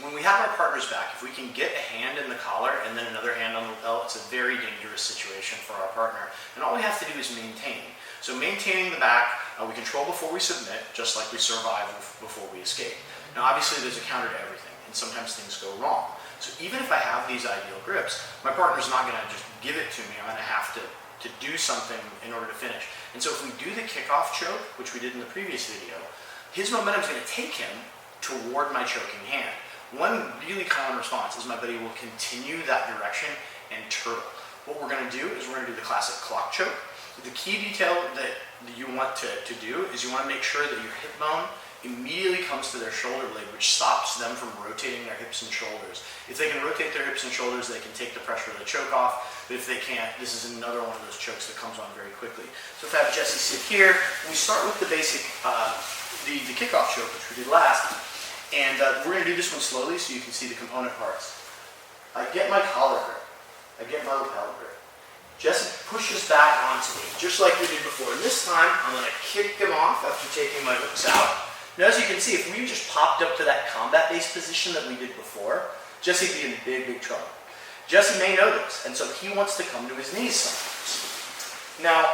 when we have our partners back, if we can get a hand in the collar and then another hand on the lapel, it's a very dangerous situation for our partner. And all we have to do is maintain. So maintaining the back, we control before we submit, just like we survive before we escape. Now obviously there's a counter to everything, and sometimes things go wrong. So even if I have these ideal grips, my partner's not going to just give it to me. I'm going to have to do something in order to finish. And so if we do the kickoff choke, which we did in the previous video, his momentum is going to take him toward my choking hand. One really common response is my buddy will continue that direction and turtle. What we're going to do is we're going to do the classic clock choke. The key detail that you want to do is you want to make sure that your hip bone immediately comes to their shoulder blade, which stops them from rotating their hips and shoulders. If they can rotate their hips and shoulders, they can take the pressure of the choke off. But if they can't, this is another one of those chokes that comes on very quickly. So if I have Jesse sit here, we start with the basic, the kickoff choke, which we did last. And we're going to do this one slowly so you can see the component parts. I get my collar grip. I get my lapel grip. Jesse pushes back onto me, just like we did before. And this time, I'm going to kick him off after taking my hooks out. Now, as you can see, if we just popped up to that combat-based position that we did before, Jesse would be in big, big trouble. Jesse may know this, and so he wants to come to his knees sometimes. Now,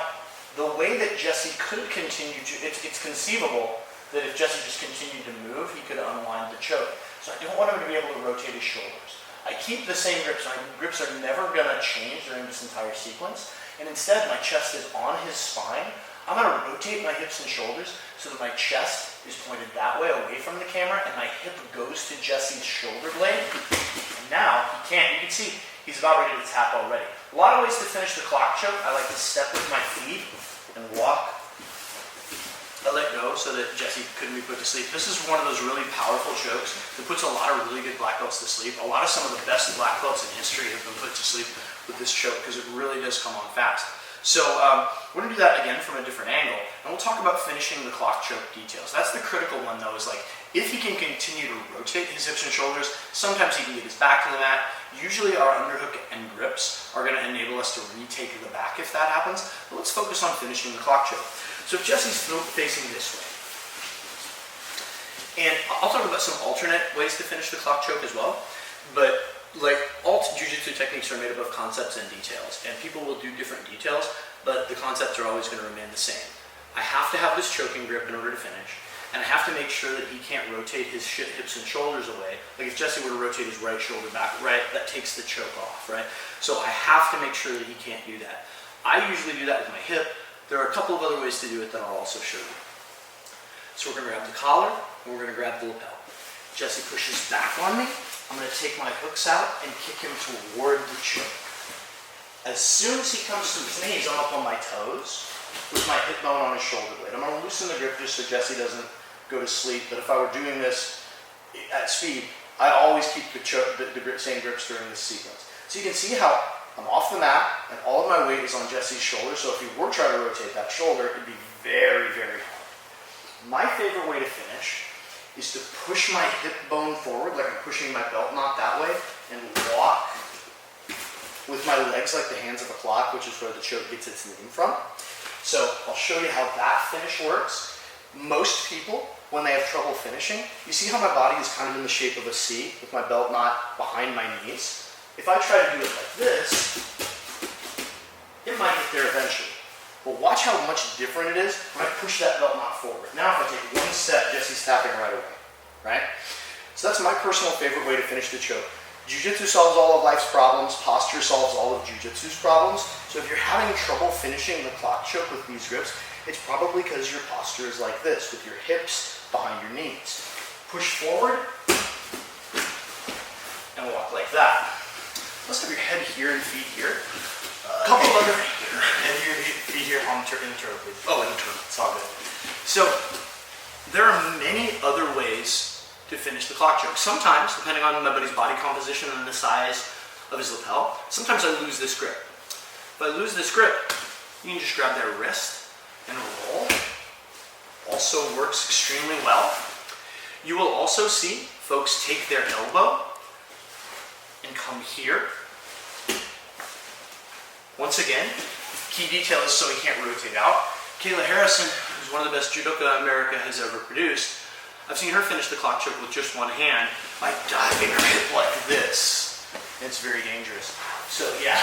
the way that Jesse could continue to, it's conceivable that if Jesse just continued to move, he could unwind the choke. So I don't want him to be able to rotate his shoulders. I keep the same grips. My grips are never going to change during this entire sequence. And instead, my chest is on his spine. I'm going to rotate my hips and shoulders so that my chest is pointed that way away from the camera and my hip goes to Jesse's shoulder blade. And now, he can't. You can see he's about ready to tap already. A lot of ways to finish the clock choke. I like to step with my feet and walk. I let go so that Jesse couldn't be put to sleep. This is one of those really powerful chokes that puts a lot of really good black belts to sleep. Some of the best black belts in history have been put to sleep with this choke because it really does come on fast. So we're going to do that again from a different angle, and we'll talk about finishing the clock choke details. That's the critical one though, is like, if he can continue to rotate his hips and shoulders, sometimes he can get his back to the mat. Usually our underhook and grips are going to enable us to retake the back if that happens, but let's focus on finishing the clock choke. So if Jesse's facing this way, and I'll talk about some alternate ways to finish the clock choke as well, but like all jiu-jitsu techniques are made up of concepts and details, and people will do different details, but the concepts are always going to remain the same. I have to have this choking grip in order to finish, and I have to make sure that he can't rotate his hips and shoulders away. Like if Jesse were to rotate his right shoulder back, right, that takes the choke off, right? So I have to make sure that he can't do that. I usually do that with my hip. There are a couple of other ways to do it that I'll also show you. So we're going to grab the collar, and we're going to grab the lapel. Jesse pushes back on me. I'm going to take my hooks out and kick him toward the choke. As soon as he comes to his knees, I'm up on my toes with my hip bone on his shoulder blade. I'm going to loosen the grip just so Jesse doesn't go to sleep. But if I were doing this at speed, I always keep the same grips during this sequence. So you can see how I'm off the mat and all of my weight is on Jesse's shoulder. So if he were trying to rotate that shoulder, it'd be very, very hard. My favorite way to finish is to push my hip bone forward, like I'm pushing my belt knot that way, and walk with my legs like the hands of a clock, which is where the choke gets its name from. So I'll show you how that finish works. Most people, when they have trouble finishing, you see how my body is kind of in the shape of a C with my belt knot behind my knees? If I try to do it like this, it might get there eventually. But watch how much different it is when I push that belt knot forward. Now if I take one step, Jesse's tapping right away, right? So that's my personal favorite way to finish the choke. Jiu-jitsu solves all of life's problems. Posture solves all of jiu-jitsu's problems. So if you're having trouble finishing the clock choke with these grips, it's probably because your posture is like this, with your hips behind your knees. Push forward and walk like that. Let's have your head here and feet here. A couple of other And your feet here on in the turtle, please. Oh, in the turtle. It's all good. So there are many other ways to finish the clock choke. Sometimes, depending on my buddy's body composition and the size of his lapel, sometimes I lose this grip. If I lose this grip, you can just grab their wrist and roll. Also works extremely well. You will also see folks take their elbow and come here. Once again, key detail is so he can't rotate out. Kayla Harrison, who's one of the best judoka America has ever produced, I've seen her finish the clock choke with just one hand by diving her hip like this. It's very dangerous. So yeah.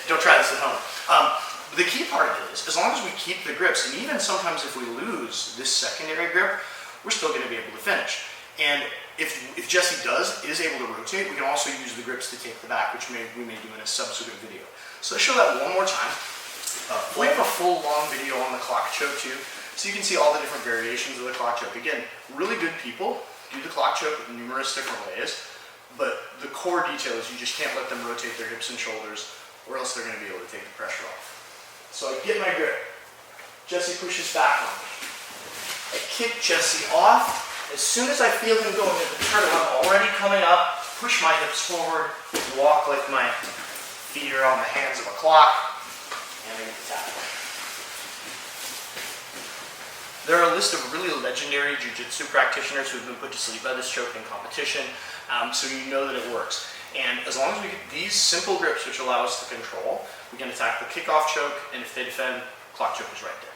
Don't try this at home. The key part is, as long as we keep the grips, and even sometimes if we lose this secondary grip, we're still going to be able to finish. And if Jessie is able to rotate, we can also use the grips to take the back, which we may do in a subsequent video. So let's show that one more time. We have a full long video on the clock choke too, so you can see all the different variations of the clock choke. Again, really good people do the clock choke in numerous different ways, but the core detail is you just can't let them rotate their hips and shoulders, or else they're going to be able to take the pressure off. So I get my grip. Jessie pushes back on me. I kick Jessie off. As soon as I feel him going into the turtle, I'm already coming up, push my hips forward, walk like my feet are on the hands of a clock, and I get the tap. There are a list of really legendary jiu-jitsu practitioners who have been put to sleep by this choke in competition, so you know that it works. And as long as we get these simple grips which allow us to control, we can attack the kickoff choke, and if they defend, clock choke is right there.